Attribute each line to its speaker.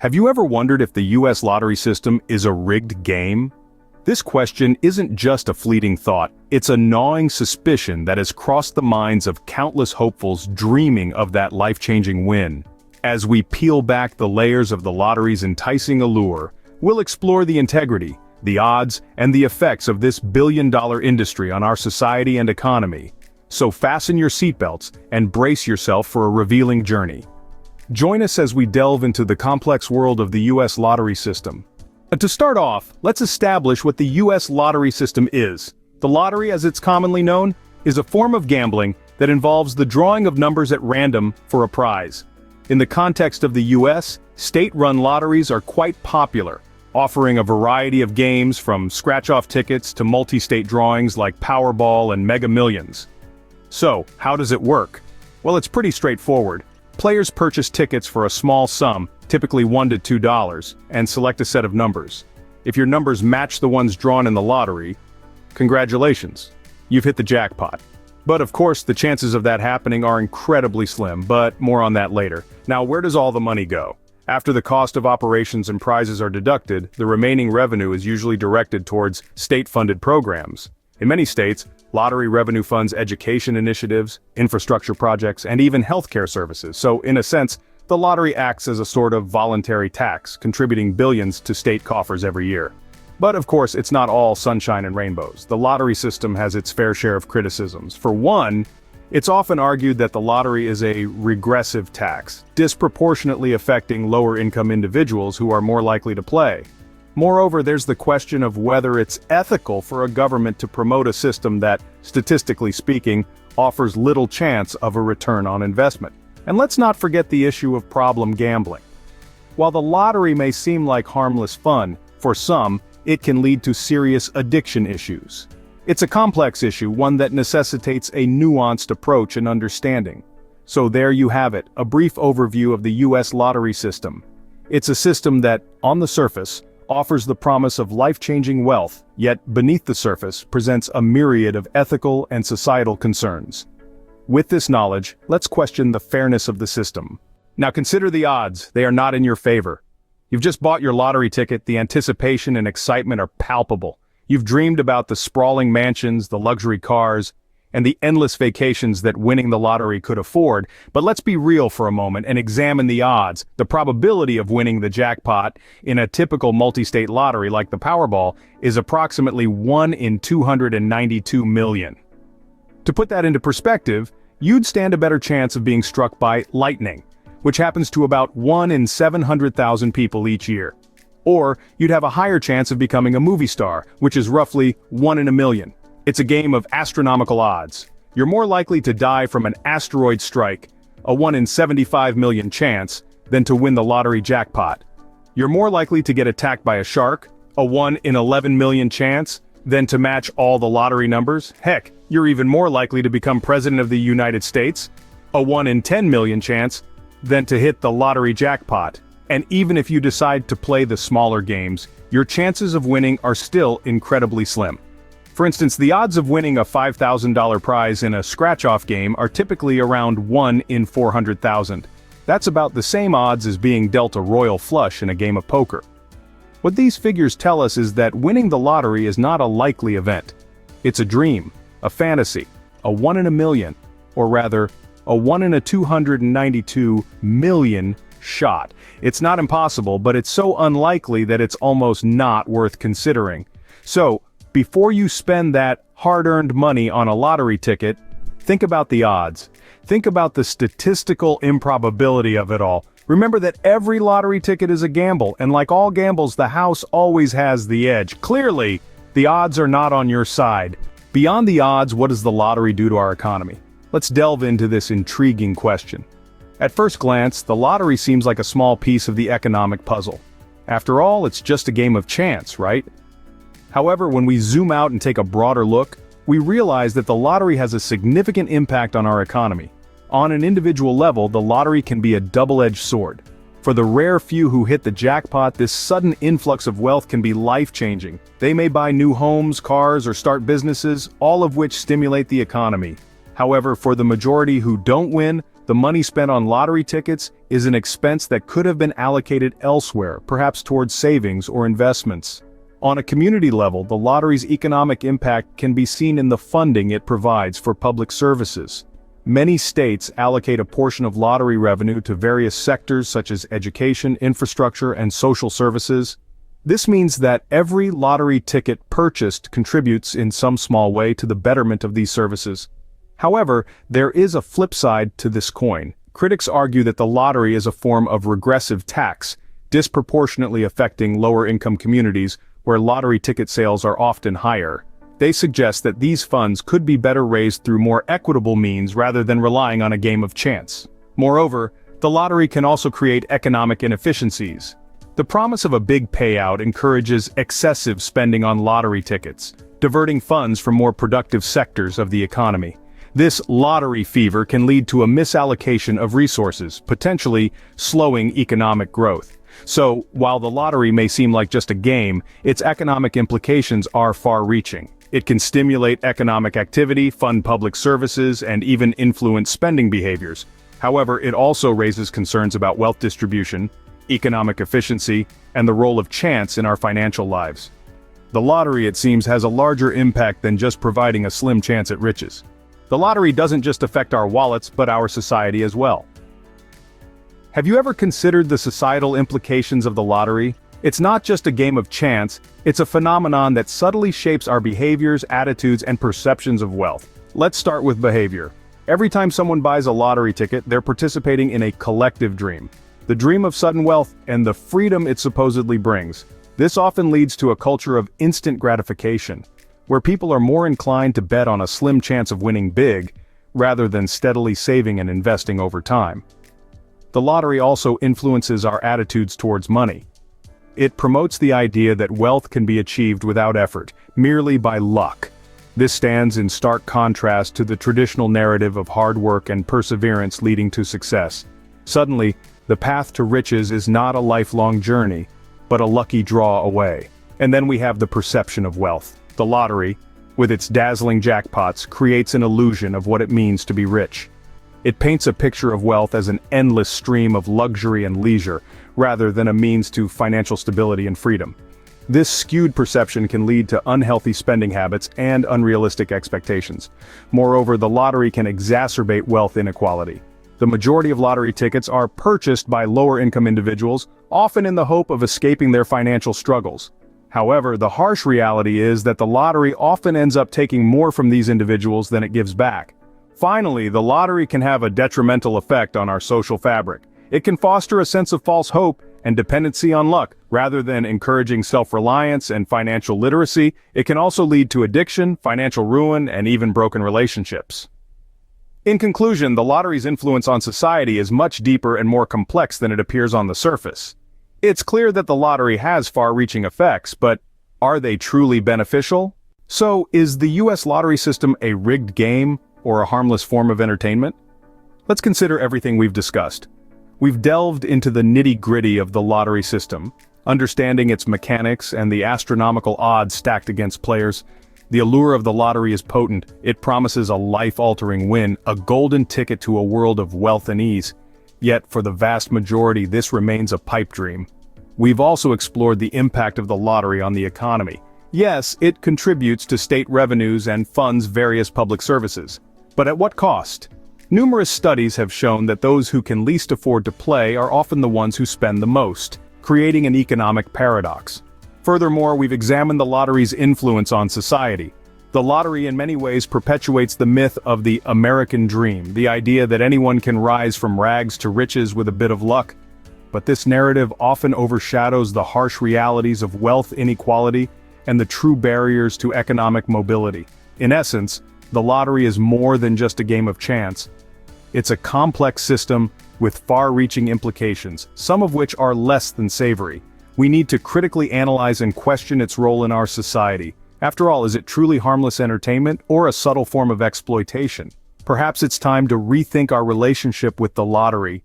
Speaker 1: Have you ever wondered if the US lottery system is a rigged game? This question isn't just a fleeting thought, it's a gnawing suspicion that has crossed the minds of countless hopefuls dreaming of that life-changing win. As we peel back the layers of the lottery's enticing allure, we'll explore the integrity, the odds, and the effects of this billion-dollar industry on our society and economy. So fasten your seatbelts and brace yourself for a revealing journey. Join us as we delve into the complex world of the US lottery system. To start off, let's establish what the US lottery system is. The lottery, as it's commonly known, is a form of gambling that involves the drawing of numbers at random for a prize. In the context of the US, state-run lotteries are quite popular, offering a variety of games from scratch-off tickets to multi-state drawings like Powerball and Mega Millions. So, how does it work? Well, it's pretty straightforward. Players purchase tickets for a small sum, typically $1 to $2, and select a set of numbers. If your numbers match the ones drawn in the lottery, congratulations, you've hit the jackpot. But of course, the chances of that happening are incredibly slim, but more on that later. Now, where does all the money go? After the cost of operations and prizes are deducted, the remaining revenue is usually directed towards state-funded programs. In many states, lottery revenue funds education initiatives, infrastructure projects, and even healthcare services. So, in a sense, the lottery acts as a sort of voluntary tax, contributing billions to state coffers every year. But of course, it's not all sunshine and rainbows. The lottery system has its fair share of criticisms. For one, it's often argued that the lottery is a regressive tax, disproportionately affecting lower-income individuals who are more likely to play. Moreover, there's the question of whether it's ethical for a government to promote a system that, statistically speaking, offers little chance of a return on investment. And let's not forget the issue of problem gambling. While the lottery may seem like harmless fun, for some, it can lead to serious addiction issues. It's a complex issue, one that necessitates a nuanced approach and understanding. So there you have it, a brief overview of the US lottery system. It's a system that, on the surface, offers the promise of life-changing wealth, yet beneath the surface presents a myriad of ethical and societal concerns. With this knowledge, let's question the fairness of the system. Now consider the odds, they are not in your favor. You've just bought your lottery ticket, the anticipation and excitement are palpable. You've dreamed about the sprawling mansions, the luxury cars, and the endless vacations that winning the lottery could afford, but let's be real for a moment and examine the odds. The probability of winning the jackpot in a typical multi-state lottery like the Powerball is approximately 1 in 292 million. To put that into perspective, you'd stand a better chance of being struck by lightning, which happens to about 1 in 700,000 people each year. Or you'd have a higher chance of becoming a movie star, which is roughly 1 in a million. It's a game of astronomical odds. You're more likely to die from an asteroid strike, a 1 in 75 million chance, than to win the lottery jackpot. You're more likely to get attacked by a shark, a 1 in 11 million chance, than to match all the lottery numbers. Heck, you're even more likely to become president of the United States, a 1 in 10 million chance, than to hit the lottery jackpot. And even if you decide to play the smaller games, your chances of winning are still incredibly slim. For instance, the odds of winning a $5,000 prize in a scratch-off game are typically around 1 in 400,000. That's about the same odds as being dealt a royal flush in a game of poker. What these figures tell us is that winning the lottery is not a likely event. It's a dream, a fantasy, a 1 in a million, or rather, a 1 in a 292 million shot. It's not impossible, but it's so unlikely that it's almost not worth considering. So, before you spend that hard-earned money on a lottery ticket, think about the odds. Think about the statistical improbability of it all. Remember that every lottery ticket is a gamble, and like all gambles, the house always has the edge. Clearly, the odds are not on your side. Beyond the odds, what does the lottery do to our economy? Let's delve into this intriguing question. At first glance, the lottery seems like a small piece of the economic puzzle. After all, it's just a game of chance, right? However, when we zoom out and take a broader look, we realize that the lottery has a significant impact on our economy. On an individual level, the lottery can be a double-edged sword. For the rare few who hit the jackpot, this sudden influx of wealth can be life-changing. They may buy new homes, cars, or start businesses, all of which stimulate the economy. However, for the majority who don't win, the money spent on lottery tickets is an expense that could have been allocated elsewhere, perhaps towards savings or investments. On a community level, the lottery's economic impact can be seen in the funding it provides for public services. Many states allocate a portion of lottery revenue to various sectors such as education, infrastructure, and social services. This means that every lottery ticket purchased contributes in some small way to the betterment of these services. However, there is a flip side to this coin. Critics argue that the lottery is a form of regressive tax, disproportionately affecting lower-income communities where lottery ticket sales are often higher. They suggest that these funds could be better raised through more equitable means rather than relying on a game of chance. Moreover, the lottery can also create economic inefficiencies. The promise of a big payout encourages excessive spending on lottery tickets, diverting funds from more productive sectors of the economy. This lottery fever can lead to a misallocation of resources, potentially slowing economic growth. So, while the lottery may seem like just a game, its economic implications are far-reaching. It can stimulate economic activity, fund public services, and even influence spending behaviors. However, it also raises concerns about wealth distribution, economic efficiency, and the role of chance in our financial lives. The lottery, it seems, has a larger impact than just providing a slim chance at riches. The lottery doesn't just affect our wallets, but our society as well. Have you ever considered the societal implications of the lottery? It's not just a game of chance, it's a phenomenon that subtly shapes our behaviors, attitudes, and perceptions of wealth. Let's start with behavior. Every time someone buys a lottery ticket, they're participating in a collective dream. The dream of sudden wealth and the freedom it supposedly brings. This often leads to a culture of instant gratification, where people are more inclined to bet on a slim chance of winning big, rather than steadily saving and investing over time. The lottery also influences our attitudes towards money. It promotes the idea that wealth can be achieved without effort, merely by luck. This stands in stark contrast to the traditional narrative of hard work and perseverance leading to success. Suddenly, the path to riches is not a lifelong journey, but a lucky draw away. And then we have the perception of wealth. The lottery, with its dazzling jackpots, creates an illusion of what it means to be rich. It paints a picture of wealth as an endless stream of luxury and leisure, rather than a means to financial stability and freedom. This skewed perception can lead to unhealthy spending habits and unrealistic expectations. Moreover, the lottery can exacerbate wealth inequality. The majority of lottery tickets are purchased by lower-income individuals, often in the hope of escaping their financial struggles. However, the harsh reality is that the lottery often ends up taking more from these individuals than it gives back. Finally, the lottery can have a detrimental effect on our social fabric. It can foster a sense of false hope and dependency on luck. Rather than encouraging self-reliance and financial literacy, it can also lead to addiction, financial ruin, and even broken relationships. In conclusion, the lottery's influence on society is much deeper and more complex than it appears on the surface. It's clear that the lottery has far-reaching effects, but are they truly beneficial? So, is the US lottery system a rigged game or a harmless form of entertainment? Let's consider everything we've discussed. We've delved into the nitty-gritty of the lottery system, understanding its mechanics and the astronomical odds stacked against players. The allure of the lottery is potent. It promises a life-altering win, a golden ticket to a world of wealth and ease. Yet, for the vast majority, this remains a pipe dream. We've also explored the impact of the lottery on the economy. Yes, it contributes to state revenues and funds various public services. But at what cost? Numerous studies have shown that those who can least afford to play are often the ones who spend the most, creating an economic paradox. Furthermore, we've examined the lottery's influence on society. The lottery in many ways perpetuates the myth of the American dream, the idea that anyone can rise from rags to riches with a bit of luck. But this narrative often overshadows the harsh realities of wealth inequality and the true barriers to economic mobility. In essence, the lottery is more than just a game of chance. It's a complex system with far-reaching implications, some of which are less than savory. We need to critically analyze and question its role in our society. After all, is it truly harmless entertainment or a subtle form of exploitation? Perhaps it's time to rethink our relationship with the lottery,